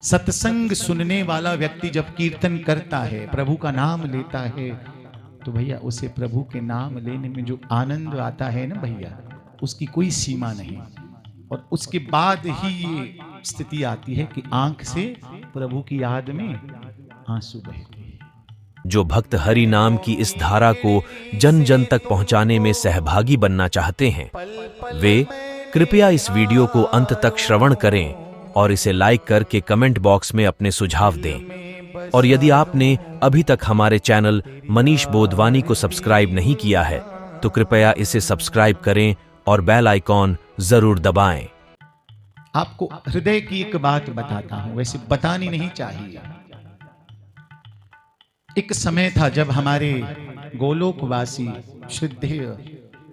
सत्संग सुनने वाला व्यक्ति जब कीर्तन करता है, प्रभु का नाम लेता है, तो भैया उसे प्रभु के नाम लेने में जो आनंद आता है ना भैया, उसकी कोई सीमा नहीं। और उसके बाद ही ये स्थिति आती है कि आंख से प्रभु की याद में आंसू बहते हैं। जो भक्त हरि नाम की इस धारा को जन जन तक पहुंचाने में सहभागी बनना चाहते हैं, वे कृपया इस वीडियो को अंत तक श्रवण करें और इसे लाइक करके कमेंट बॉक्स में अपने सुझाव दें। और यदि आपने अभी तक हमारे चैनल मनीष बोधवानी को सब्सक्राइब नहीं किया है, तो कृपया इसे सब्सक्राइब करें और बेल आइकॉन जरूर दबाएं। आपको हृदय की एक बात बताता हूं, वैसे बतानी नहीं चाहिए। एक समय था जब हमारे गोलोकवासी श्रद्धेय,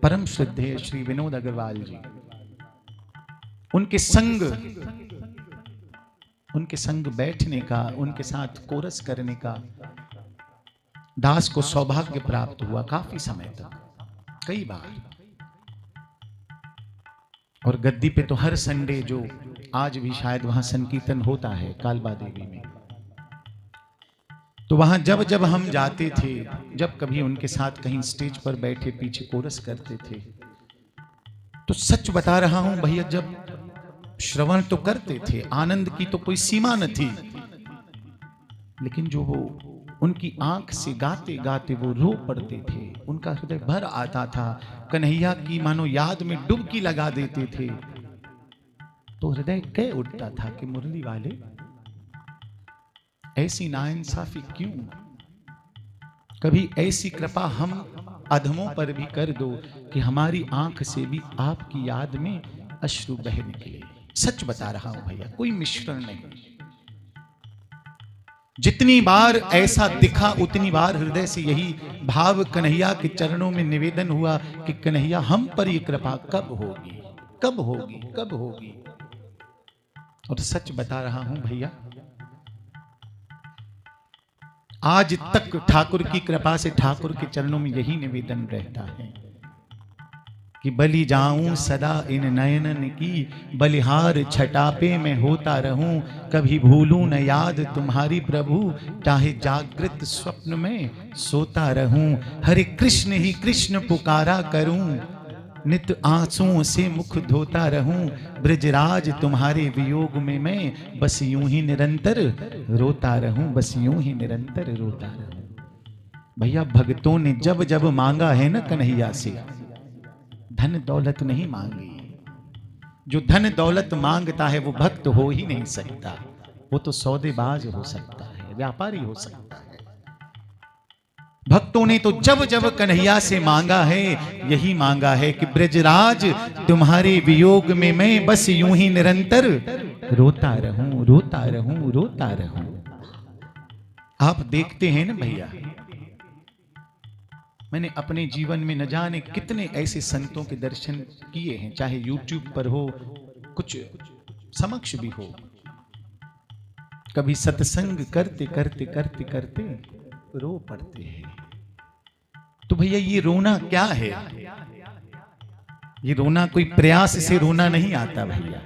परम श्रद्धेय श्री विनोद अग्रवाल जी, उनके संग बैठने का, उनके साथ कोरस करने का दास को सौभाग्य प्राप्त हुआ काफी समय तक, कई बार। और गद्दी पे तो हर संडे, जो आज भी शायद वहां संकीर्तन होता है कालबा देवी में, तो वहां जब जब हम जाते थे, जब कभी उनके साथ कहीं स्टेज पर बैठे पीछे कोरस करते थे, तो सच बता रहा हूं भैया, जब श्रवण तो करते थे, आनंद की तो कोई सीमा न थी, लेकिन जो वो उनकी आंख से गाते गाते वो रो पड़ते थे, उनका हृदय भर आता था, कन्हैया की मानो याद में डुबकी लगा देते थे, तो हृदय कह उठता था कि मुरली वाले, ऐसी नाइंसाफी क्यों? कभी ऐसी कृपा हम अधमों पर भी कर दो कि हमारी आंख से भी आपकी याद में अश्रु बह निकले। सच बता रहा हूं भैया, कोई मिश्रण नहीं। जितनी बार ऐसा दिखा, उतनी बार हृदय से यही भाव कन्हैया के चरणों में निवेदन हुआ कि कन्हैया, हम पर ये कृपा कब होगी, कब होगी, कब होगी। और सच बता रहा हूं भैया, आज तक ठाकुर की कृपा से ठाकुर के चरणों में यही निवेदन रहता है कि बलि जाऊं सदा इन नयनन की, बलिहार छटापे में होता रहूं, कभी भूलूं न याद तुम्हारी प्रभु, चाहे जागृत स्वप्न में सोता रहूं, हरे कृष्ण ही कृष्ण पुकारा करूं, नित आंसुओं से मुख धोता रहूं, ब्रजराज तुम्हारे वियोग में मैं बस यूं ही निरंतर रोता रहूं, बस यूं ही निरंतर रोता रहूं। भैया, भक्तों ने जब जब मांगा है ना कन्हैया से, धन दौलत नहीं मांगी। जो धन दौलत मांगता है वो भक्त हो ही नहीं सकता, वो तो सौदेबाज हो सकता है, व्यापारी हो सकता है। भक्तों ने तो जब जब कन्हैया से मांगा है, यही मांगा है कि ब्रजराज तुम्हारे वियोग में मैं बस यूं ही निरंतर रोता रहूं, रोता रहूं, रोता रहूं। आप देखते हैं ना भैया, मैंने अपने जीवन में न जाने कितने ऐसे संतों के दर्शन किए हैं, चाहे YouTube पर हो, कुछ समक्ष भी हो। कभी सत्संग करते करते करते करते रो पड़ते हैं। तो भैया, ये रोना क्या है? ये रोना कोई प्रयास से रोना नहीं आता भैया।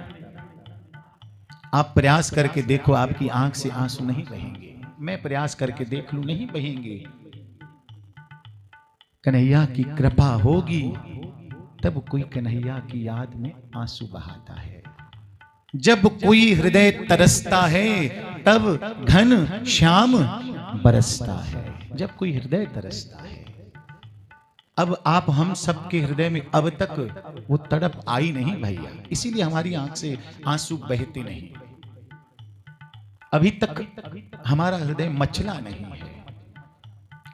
आप प्रयास करके देखो, आपकी आंख से आंसू नहीं बहेंगे। मैं प्रयास करके देख लूं, नहीं बहेंगे। कन्हैया की कृपा होगी तब कोई कन्हैया की याद में आंसू बहाता है। जब कोई हृदय तरसता है तब घन श्याम बरसता है। जब कोई हृदय तरसता है, अब आप हम सबके हृदय में अब तक वो तड़प आई नहीं भैया, इसीलिए हमारी आंख से आंसू बहते नहीं। अभी तक हमारा हृदय मचला नहीं है।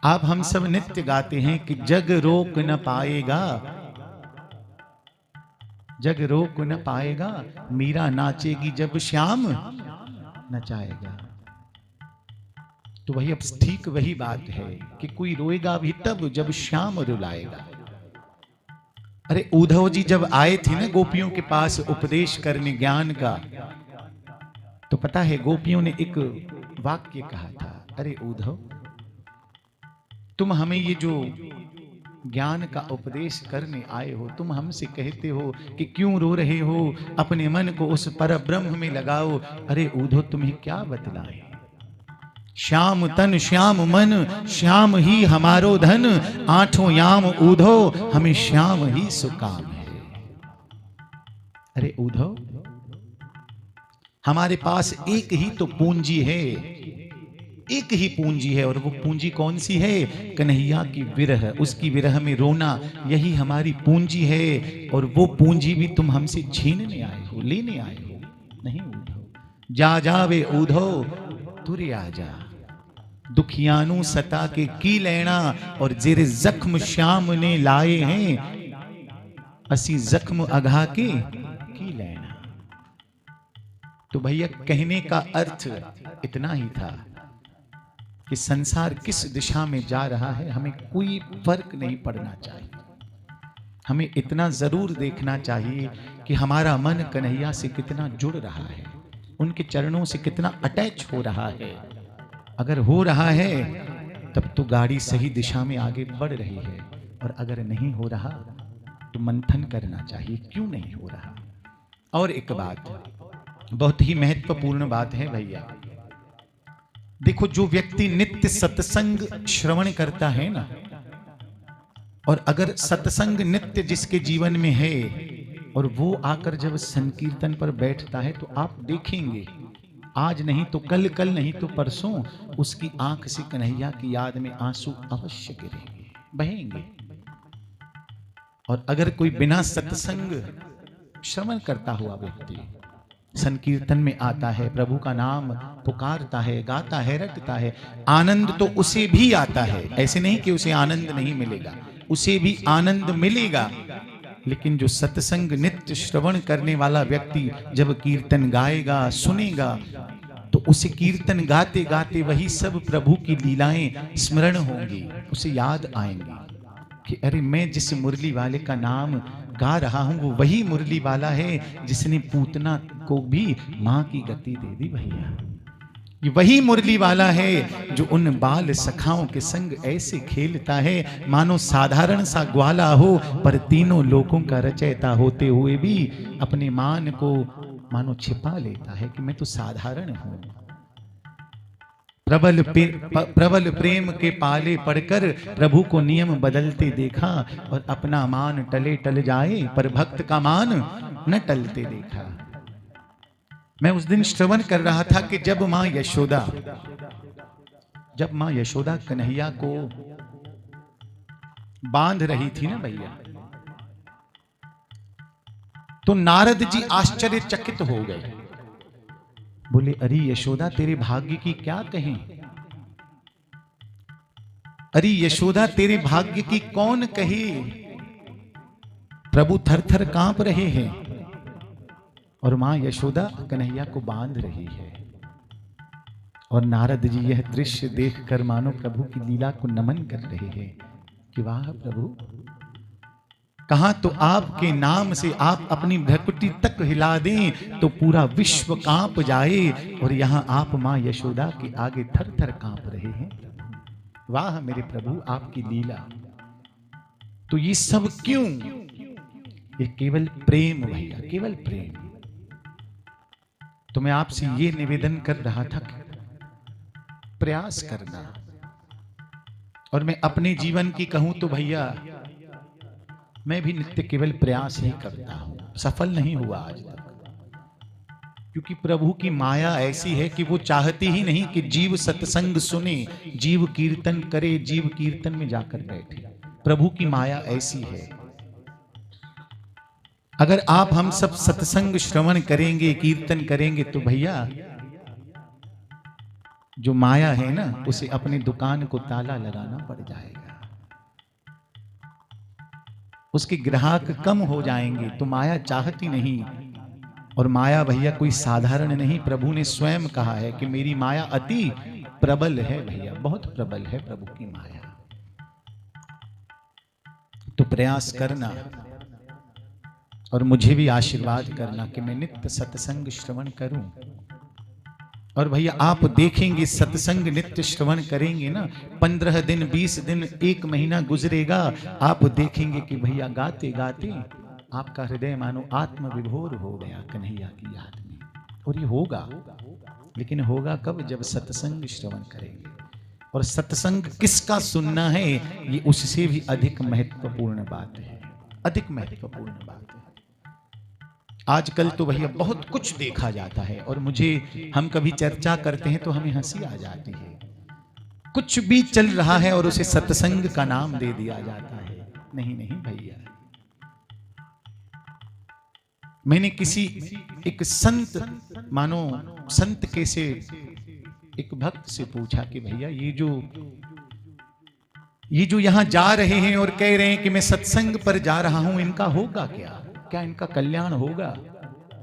आप हम सब नित्य गाते हैं कि जग रोक न पाएगा, जग रोक न पाएगा, मीरा नाचेगी जब श्याम नचाएगा। तो वही अब ठीक वही बात है कि कोई रोएगा भी तब जब श्याम रुलाएगा। अरे उद्धव जी जब आए थे ना गोपियों के पास उपदेश करने ज्ञान का, तो पता है गोपियों ने एक वाक्य कहा था, अरे उद्धव, तुम हमें ये जो ज्ञान का उपदेश करने आए हो। तुम हमसे कहते हो कि क्यों रो रहे हो, अपने मन को उस पर ब्रह्म में लगाओ। अरे ऊधो तुम्हें क्या बतलाए, श्याम तन श्याम मन श्याम ही हमारो धन, आठों याम ऊधो हमें श्याम ही सुकाम है। अरे ऊधो, हमारे पास एक ही तो पूंजी है, एक ही पूंजी है, और वो पूंजी कौन सी है? कन्हैया की विरह, उसकी विरह में रोना, यही हमारी पूंजी है। और वो पूंजी भी तुम हमसे छीनने आए हो, लेने आए हो। नहीं ऊधो, जा जावे ऊधो तुरे आ जा, दुखियानु सता के की लेना, और जेरे जख्म श्याम ने लाए हैं, असी जख्म अघा के की लेना। तो भैया कहने का अर्थ इतना ही था कि संसार किस दिशा में जा रहा है हमें कोई फर्क नहीं पड़ना चाहिए। हमें इतना जरूर देखना चाहिए कि हमारा मन कन्हैया से कितना जुड़ रहा है, उनके चरणों से कितना अटैच हो रहा है। अगर हो रहा है तब तो गाड़ी सही दिशा में आगे बढ़ रही है, और अगर नहीं हो रहा तो मंथन करना चाहिए क्यों नहीं हो रहा। और एक बात, बहुत ही महत्वपूर्ण बात है भैया, देखो जो व्यक्ति नित्य सत्संग श्रवण करता है ना, और अगर सत्संग नित्य जिसके जीवन में है, और वो आकर जब संकीर्तन पर बैठता है, तो आप देखेंगे आज नहीं तो कल, कल नहीं तो परसों, उसकी आंख से कन्हैया की याद में आंसू अवश्य गिरेंगे, बहेंगे। और अगर कोई बिना सत्संग श्रवण करता हुआ व्यक्ति संकीर्तन में आता है, प्रभु का नाम पुकारता है, गाता है, रटता है, आनंद तो उसे भी आता है, ऐसे नहीं कि उसे आनंद नहीं मिलेगा, उसे भी आनंद मिलेगा। लेकिन जो सत्संग नित्य श्रवण करने वाला व्यक्ति जब कीर्तन गाएगा, सुनेगा, तो उसे कीर्तन गाते गाते वही सब प्रभु की लीलाएं स्मरण होंगी, उसे याद आएंगी कि अरे मैं जिस मुरली वाले का नाम गा रहा हूं वो वही मुरली वाला है जिसने पूतना को भी मां की गति दे दी। भैया ये वही मुरली वाला है जो उन बाल सखाओं के संग ऐसे खेलता है मानो साधारण सा ग्वाला हो, पर तीनों लोगों का रचयिता होते हुए भी अपने मान को मानो छिपा लेता है कि मैं तो साधारण हूं। प्रबल प्रेम के पाले पड़कर प्रभु को नियम बदलते देखा, और अपना मान टले टल जाए पर भक्त का मान न टलते देखा। मैं उस दिन श्रवण कर रहा था कि जब मां यशोदा कन्हैया को बांध रही थी ना भैया, तो नारद जी आश्चर्यचकित हो गए, बोले अरे यशोदा तेरे भाग्य की क्या कहें, अरे यशोदा तेरे भाग्य की कौन कहे। प्रभु थर थर कांप रहे हैं और मां यशोदा कन्हैया को बांध रही है, और नारद जी यह दृश्य देखकर मानो प्रभु की लीला को नमन कर रहे हैं कि वाह प्रभु, कहां तो आपके नाम से आप अपनी भ्रकुटी तक हिला दें तो पूरा विश्व कांप जाए, और यहां आप मां यशोदा के आगे थर थर कांप रहे हैं। वाह मेरे प्रभु आपकी लीला। तो ये सब क्यों? ये केवल प्रेम भैया, केवल प्रेम। तो मैं आपसे ये निवेदन कर रहा था कि प्रयास करना, और मैं अपने जीवन की कहूं तो भैया मैं भी नित्य केवल प्रयास ही करता हूं, सफल नहीं हुआ आज तक, क्योंकि प्रभु की माया ऐसी है कि वो चाहती ही नहीं कि जीव सत्संग सुने, जीव कीर्तन करे, जीव कीर्तन में जाकर बैठे। प्रभु की माया ऐसी है। अगर आप हम सब सत्संग श्रवण करेंगे, कीर्तन करेंगे, तो भैया जो माया है ना, उसे अपनी दुकान को ताला लगाना पड़ जाएगा, उसके ग्राहक कम हो जाएंगे। तो माया चाहती नहीं, और माया भैया कोई साधारण नहीं। प्रभु ने स्वयं कहा है कि मेरी माया अति प्रबल है भैया, बहुत प्रबल है प्रभु की माया। तो प्रयास करना, और मुझे भी आशीर्वाद करना कि मैं नित्य सत्संग श्रवण करूं, और भैया आप देखेंगे सत्संग नित्य श्रवण करेंगे ना, 15 दिन 20 दिन 1 महीना गुजरेगा, आप देखेंगे कि भैया गाते गाते आपका हृदय मानो आत्म विभोर हो गया कन्हैया की याद में। और ये होगा, लेकिन होगा कब? जब सत्संग श्रवण करेंगे। और सत्संग किसका सुनना है, ये उससे भी अधिक महत्वपूर्ण बात है, अधिक महत्वपूर्ण बात है। आजकल तो भैया बहुत कुछ देखा जाता है, और मुझे, हम कभी चर्चा करते हैं तो हमें हंसी आ जाती है। कुछ भी चल रहा है और उसे सत्संग का नाम दे दिया जाता है। नहीं नहीं भैया, मैंने किसी एक संत, मानो संत कैसे, एक भक्त से पूछा कि भैया ये जो यहां जा रहे हैं और कह रहे हैं कि मैं सत्संग पर जा रहा हूं, इनका होगा क्या? क्या इनका कल्याण होगा?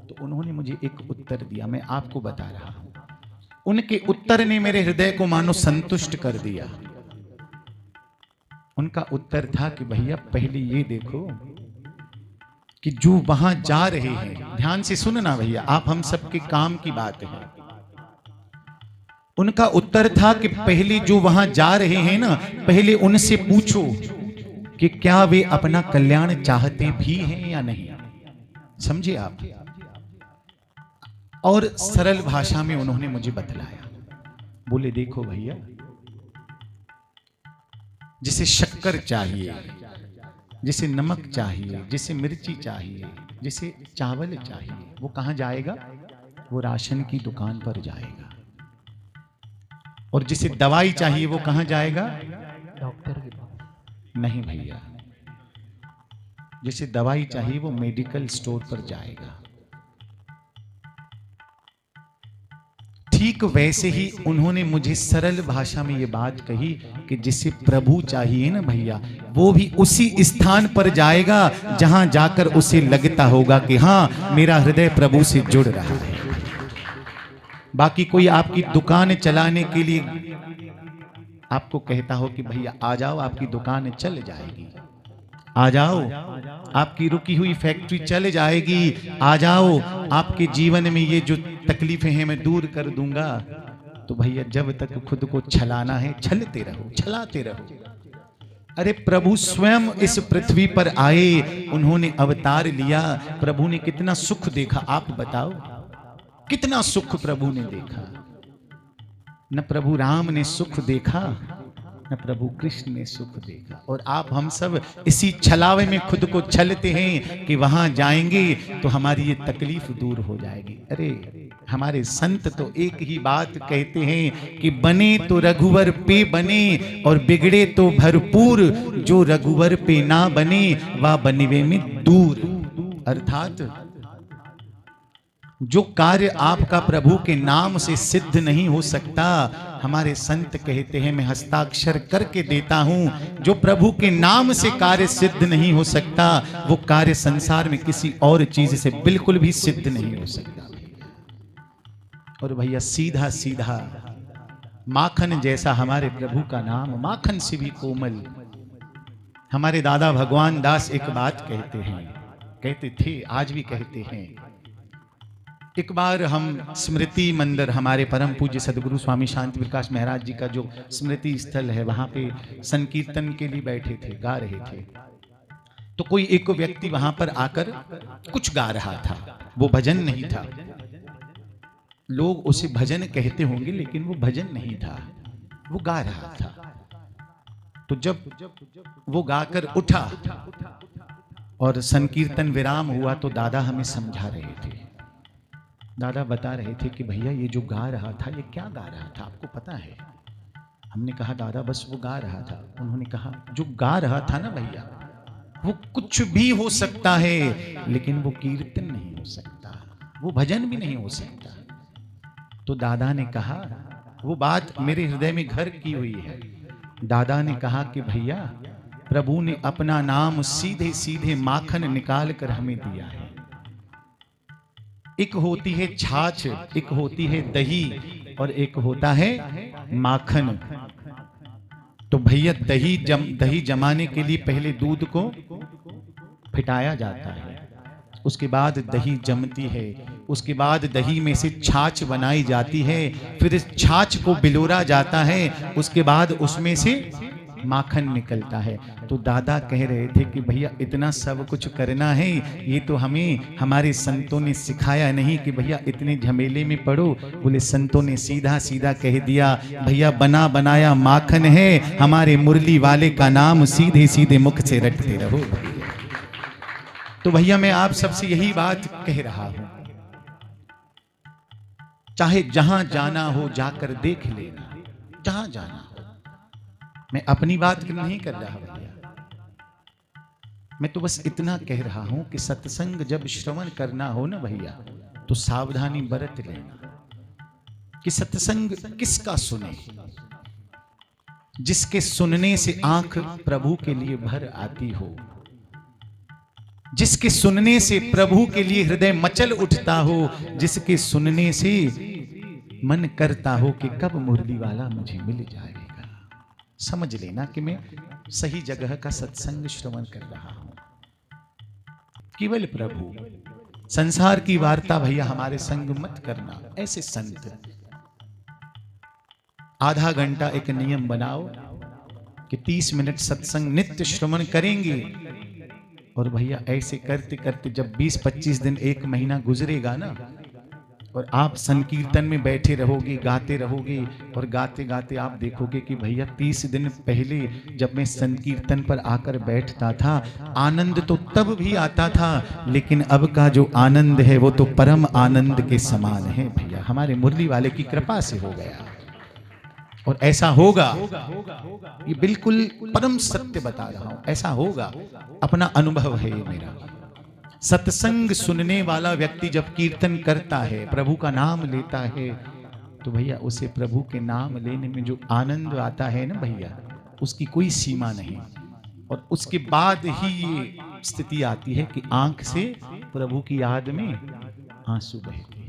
तो उन्होंने मुझे एक उत्तर दिया, मैं आपको बता रहा हूं। उनके उत्तर ने मेरे हृदय को मानो संतुष्ट कर दिया। उनका उत्तर था कि भैया पहले ये देखो कि जो वहां जा रहे हैं, ध्यान से सुनना भैया, आप हम सबके काम की बात है। उनका उत्तर था कि पहले जो वहां जा रहे हैं ना, पहले उनसे पूछो कि क्या वे अपना कल्याण चाहते भी हैं या नहीं। समझे आप? और सरल भाषा में उन्होंने मुझे बतलाया, बोले देखो भैया, जिसे शक्कर चाहिए, जिसे नमक चाहिए, जिसे मिर्ची चाहिए, जिसे चावल चाहिए, वो कहां जाएगा? वो राशन की दुकान पर जाएगा। और जिसे दवाई चाहिए वो कहां जाएगा? डॉक्टर के पास। नहीं भैया, जिसे दवाई चाहिए वो मेडिकल स्टोर पर जाएगा। ठीक वैसे ही उन्होंने मुझे सरल भाषा में ये बात कही कि जिसे प्रभु चाहिए ना भैया, वो भी उसी स्थान पर जाएगा जहां जाकर उसे लगता होगा कि हां, मेरा हृदय प्रभु से जुड़ रहा है। बाकी कोई आपकी दुकान चलाने के लिए आपको कहता हो कि भैया आ जाओ, आपकी दुकान चल जाएगी, आ जाओ, आपकी रुकी हुई फैक्ट्री चल जाएगी, आ जाओ, आपके जीवन में ये जो तकलीफें हैं मैं दूर कर दूंगा, तो भैया जब तक खुद को छलाना है छलते रहो, छलाते रहो। अरे प्रभु स्वयं इस पृथ्वी पर आए, उन्होंने अवतार लिया, प्रभु ने कितना सुख देखा, आप बताओ कितना सुख प्रभु ने देखा। न प्रभु राम ने सुख देखा, न प्रभु कृष्ण ने सुख देखा। और आप हम सब इसी छलावे में खुद को छलते हैं कि वहां जाएंगे तो हमारी ये तकलीफ दूर हो जाएगी। अरे हमारे संत तो एक ही बात कहते हैं कि बने तो रघुवर पे बने और बिगड़े तो भरपूर, जो रघुवर पे ना बने वह बनवे में दूर। अर्थात जो कार्य आपका प्रभु के नाम से सिद्ध नहीं हो सकता, हमारे संत कहते हैं मैं हस्ताक्षर करके देता हूं, जो प्रभु के नाम से कार्य सिद्ध नहीं हो सकता, वो कार्य संसार में किसी और चीज से बिल्कुल भी सिद्ध नहीं हो सकता। और भैया सीधा सीधा माखन जैसा हमारे प्रभु का नाम, माखन से भी कोमल। हमारे दादा भगवान दास एक बात कहते हैं, कहते थे, आज भी कहते हैं। एक बार हम स्मृति मंदिर, हमारे परम पूज्य सदगुरु स्वामी शांति प्रकाश महाराज जी का जो स्मृति स्थल है, वहां पे संकीर्तन के लिए बैठे थे, गा रहे थे। तो कोई एक व्यक्ति वहां पर आकर कुछ गा रहा था, वो भजन नहीं था। लोग उसे भजन कहते होंगे लेकिन वो भजन नहीं था, वो गा रहा था। तो जब वो गाकर उठा और संकीर्तन विराम हुआ तो दादा हमें समझा रहे थे। दादा बता रहे थे कि भैया ये जो गा रहा था, ये क्या गा रहा था आपको पता है? हमने कहा दादा बस वो गा रहा था। उन्होंने कहा जो गा रहा था ना भैया, वो कुछ भी हो सकता है लेकिन वो कीर्तन नहीं हो सकता, वो भजन भी नहीं हो सकता। तो दादा ने कहा, वो बात मेरे हृदय में घर की हुई है। दादा ने कहा कि भैया प्रभु ने अपना नाम सीधे सीधे माखन निकाल कर हमें दिया है। एक होती है छाछ, एक होती है दही, और एक होता है माखन। तो भैया दही जमाने के लिए पहले दूध को फिटाया जाता है, उसके बाद दही जमती है, उसके बाद दही में से छाछ बनाई जाती है, फिर इस छाछ को बिलोरा जाता है, उसके बाद उसमें से माखन निकलता है। तो दादा कह रहे थे कि भैया इतना सब कुछ करना है, ये तो हमें हमारे संतों ने सिखाया नहीं कि भैया इतने झमेले में पड़ो। बोले संतों ने सीधा सीधा कह दिया, भैया बना बनाया माखन है, हमारे मुरली वाले का नाम सीधे सीधे मुख से रटते रहो। तो भैया मैं आप सबसे यही बात कह रहा हूं, चाहे जहां जाना हो जाकर देख लेना, जहां जाना हो। मैं अपनी बात नहीं कर रहा भैया, मैं तो बस इतना कह रहा हूं कि सत्संग जब श्रवण करना हो ना भैया, तो सावधानी बरत लेना कि सत्संग किसका सुने, जिसके सुनने से आंख प्रभु के लिए भर आती हो, जिसके सुनने से प्रभु के लिए हृदय मचल उठता हो, जिसके सुनने से मन करता हो कि कब मुरली वाला मुझे मिल जाएगा। समझ लेना कि मैं सही जगह का सत्संग श्रवण कर रहा हूं। केवल प्रभु, संसार की वार्ता भैया हमारे संग मत करना। ऐसे संत आधा घंटा एक नियम बनाओ कि 30 मिनट सत्संग नित्य श्रवण करेंगे, और भैया ऐसे करते करते जब 20-25 दिन, 1 महीना गुजरेगा ना, और आप संकीर्तन में बैठे रहोगे, गाते रहोगे, और गाते गाते आप देखोगे कि भैया 30 दिन पहले जब मैं संकीर्तन पर आकर बैठता था, आनंद तो तब भी आता था, लेकिन अब का जो आनंद है वो तो परम आनंद के समान है भैया, हमारे मुरली वाले की कृपा से हो गया। और ऐसा होगा, ये बिल्कुल परम सत्य बता रहा हूं, ऐसा होगा, अपना अनुभव है ये मेरा। सत्संग सुनने वाला व्यक्ति जब कीर्तन करता है, प्रभु का नाम लेता है, तो भैया उसे प्रभु के नाम लेने में जो आनंद आता है ना भैया, उसकी कोई सीमा नहीं। और उसके बाद ही ये स्थिति आती है कि आंख से प्रभु की याद में आंसू बहते।